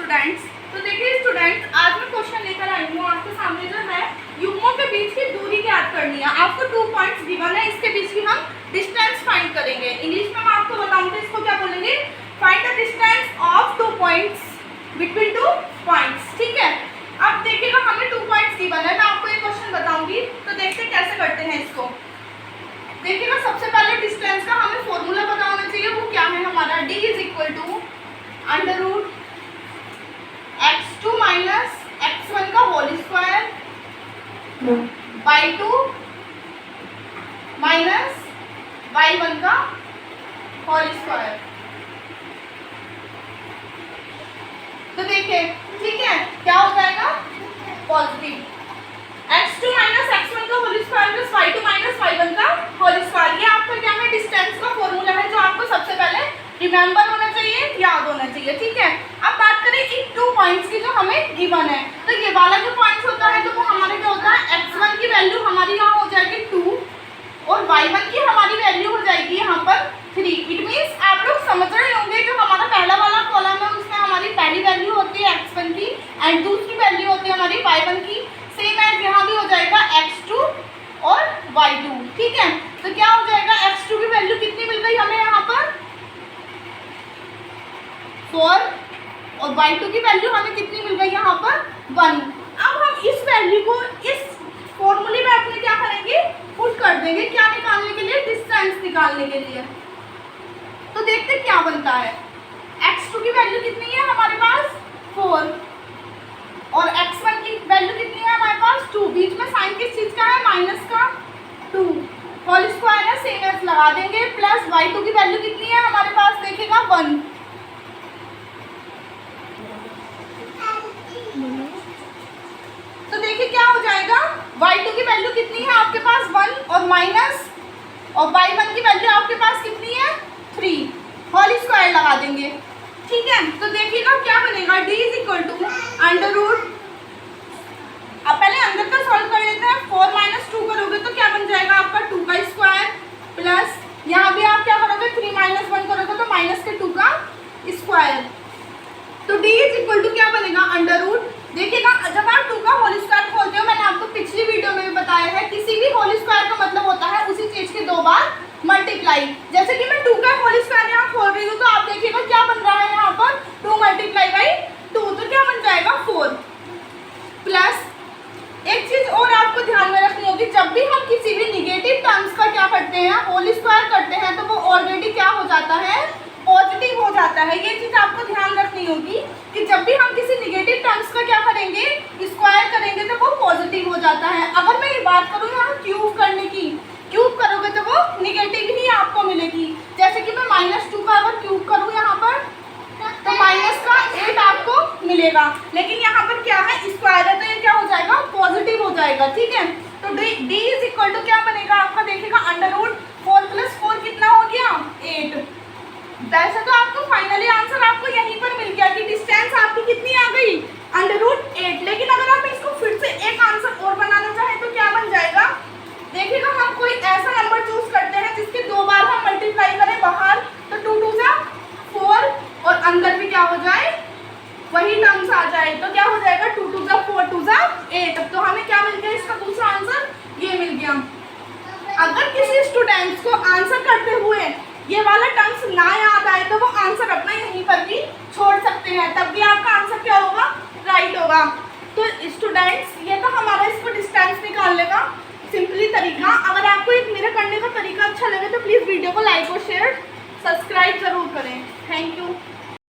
Students. तो देखिए students, आज मैं क्वेश्चन लेकर आई हूँ आपके सामने जो है युग्मों के बीच की दूरी ज्ञात करनी है। आपको 2 पॉइंट्स गिवन है, इसके बीच की हम डिस्टेंस फाइंड करेंगे। इंग्लिश में मैं आपको बताऊँ तो इसको क्या बोलेंगे, find the distance of 2 points between 2 points. ठीक है, अब देखिएगा हमें 2 पॉइंट्स गिवन है, मैं आपको ये क्वेश्चन बताऊंगी। तो देखते कैसे करते हैं इसको। देखिएगा सबसे पहले डिस्टेंस का हमें फॉर्मूला पता होना चाहिए, वो क्या है हमारा, d is equal to under root x2 minus x1 का whole square by 2 minus y1 का होल स्क्वायर। तो देखिए ठीक है, क्या हो जाएगा, पॉजिटिव x2 माइनस x1 का whole square plus y2 minus y1 का होल स्क्वायर। ये आपका क्या है, डिस्टेंस का फॉर्मूला है, जो आपको सबसे पहले रिमेंबर होना चाहिए, याद होना चाहिए। ठीक है, अब बात करें इन 2 पॉइंट्स की जो हमें गिवन है। तो ये वाला जो पॉइंट्स होता है तो वो हमारे क्या होता है, x1 की वैल्यू हमारी यहाँ हो जाएगी 2 और y1 की हमारी वैल्यू हो जाएगी यहाँ पर 3। इट मीन्स आप लोग समझ रहे होंगे, जो हमारा पहला वाला कॉलम है उसमें हमारी पहली वैल्यू होती है x1 की एंड दूसरी वैल्यू होती है हमारी y1 की। सेम एज यहाँ भी हो जाएगा x2 और y2। ठीक है, तो क्या हो जाएगा, x2 की वैल्यू कितनी मिल गई हमें यहाँ पर 4 और y2 की वैल्यू हमें कितनी मिल गई यहाँ पर 1। अब हम इस वैल्यू को इस फॉर्मूले में अपने क्या करेंगे, पुट कर देंगे, क्या निकालने के लिए, डिस्टेंस निकालने के लिए। तो देखते क्या बनता है, x2 की वैल्यू कितनी है हमारे पास 4 और x1 की वैल्यू कितनी है हमारे पास 2। बीच में साइन किस चीज का है, माइनस का 2, होल स्क्वायर है, सेम एज लगा देंगे, प्लस y2 की वैल्यू कितनी है हमारे पास, देखिएगा 1। तो देखिए क्या हो जाएगा, y2 की वैल्यू कितनी है आपके पास 1 और माइनस और y1 की वैल्यू आपके पास कितनी है 3, होल स्क्वायर लगा देंगे। ठीक है, तो देखिएगा क्या बनेगा, d is equal to under root, अब पहले अंदर का सॉल्व कर लेते हैं। 4 माइनस 2 करोगे तो क्या बन जाएगा आपका 2 का स्क्वायर प्लस यहाँ भी आप क्या करोगे 3 माइनस 1 करोगे तो माइनस के 2 का स्क्वायर। तो d इज इक्वल टू क्या बनेगा, अंडर रूट। देखिएगा जब आप 2 का होल स्क्वायर खोलते हो, मैंने आपको पिछली वीडियो में भी बताया है, किसी भी होल स्क्वायर का मतलब होता है उसी चीज के 2 बार मल्टीप्लाई। जैसे कि मैं 2 का होल स्क्वायर यहाँ खोल रही हूँ तो आप देखिएगा क्या बन रहा है यहाँ पर 2 मल्टीप्लाई बाई 2, तो क्या बन जाएगा 4। प्लस एक चीज और आपको ध्यान में रखनी होगी, जब भी हम किसी भी निगेटिव टर्म्स का क्या करते हैं, होल स्क्वायर करते हैं, तो वो ऑलरेडी क्या हो जाता है, पॉजिटिव हो जाता है। ये चीज आपको ध्यान रखनी होगी कि जब भी हम किसी निगेटिव टर्म्स का क्या करेंगे, स्क्वायर करेंगे, तो वो पॉजिटिव हो जाता है। अगर मैं ये बात करूँ यहाँ क्यूब करने की, क्यूब करोगे तो वो निगेटिव ही आपको मिलेगी। जैसे कि मैं -2 का अगर क्यूब करूँ यहाँ पर तो माइनस का 8 आपको मिलेगा, लेकिन यहाँ पर क्या है, स्क्वायर है, तो ये क्या हो जाएगा, पॉजिटिव हो जाएगा। ठीक है, तो d इज इक्वल टू क्या बनेगा आपका, देखिएगा अंडर रूट 4 प्लस 4 कितना हो गया 8। वैसे तो आपको फाइनली आंसर आपको यहीं पर मिल गया कि डिस्टेंस आपकी कितनी आ गई, अंडर रूट 8। लेकिन अगर आप इसको फिर से एक आंसर और बनाना चाहें तो क्या बन जाएगा, देखिएगा हम कोई ऐसा नंबर चूज करते हैं जिसके 2 बार हम मल्टीप्लाई करें बाहर, तो 2 2 जा 4 और अंदर भी क्या हो जाए, वही टर्म्स आ जाए, तो क्या हो जाएगा 2 2 जा 4 2 जा 8। अब तो हमें क्या मिल गया, इसका दूसरा आंसर ये मिल गया। अगर किसी स्टूडेंट्स को आंसर करते हुए ये वाला टर्म्स ना याद आए तो वो आंसर अपना यहीं पर भी छोड़ सकते हैं, तब भी आपका आंसर क्या होगा, राइट होगा। तो स्टूडेंट्स, ये तो हमारा इसको डिस्टेंस निकालने का सिंपली तरीका। अगर आपको एक मेरा करने का तरीका अच्छा लगे तो प्लीज़ वीडियो को लाइक और शेयर सब्सक्राइब जरूर करें। Thank you.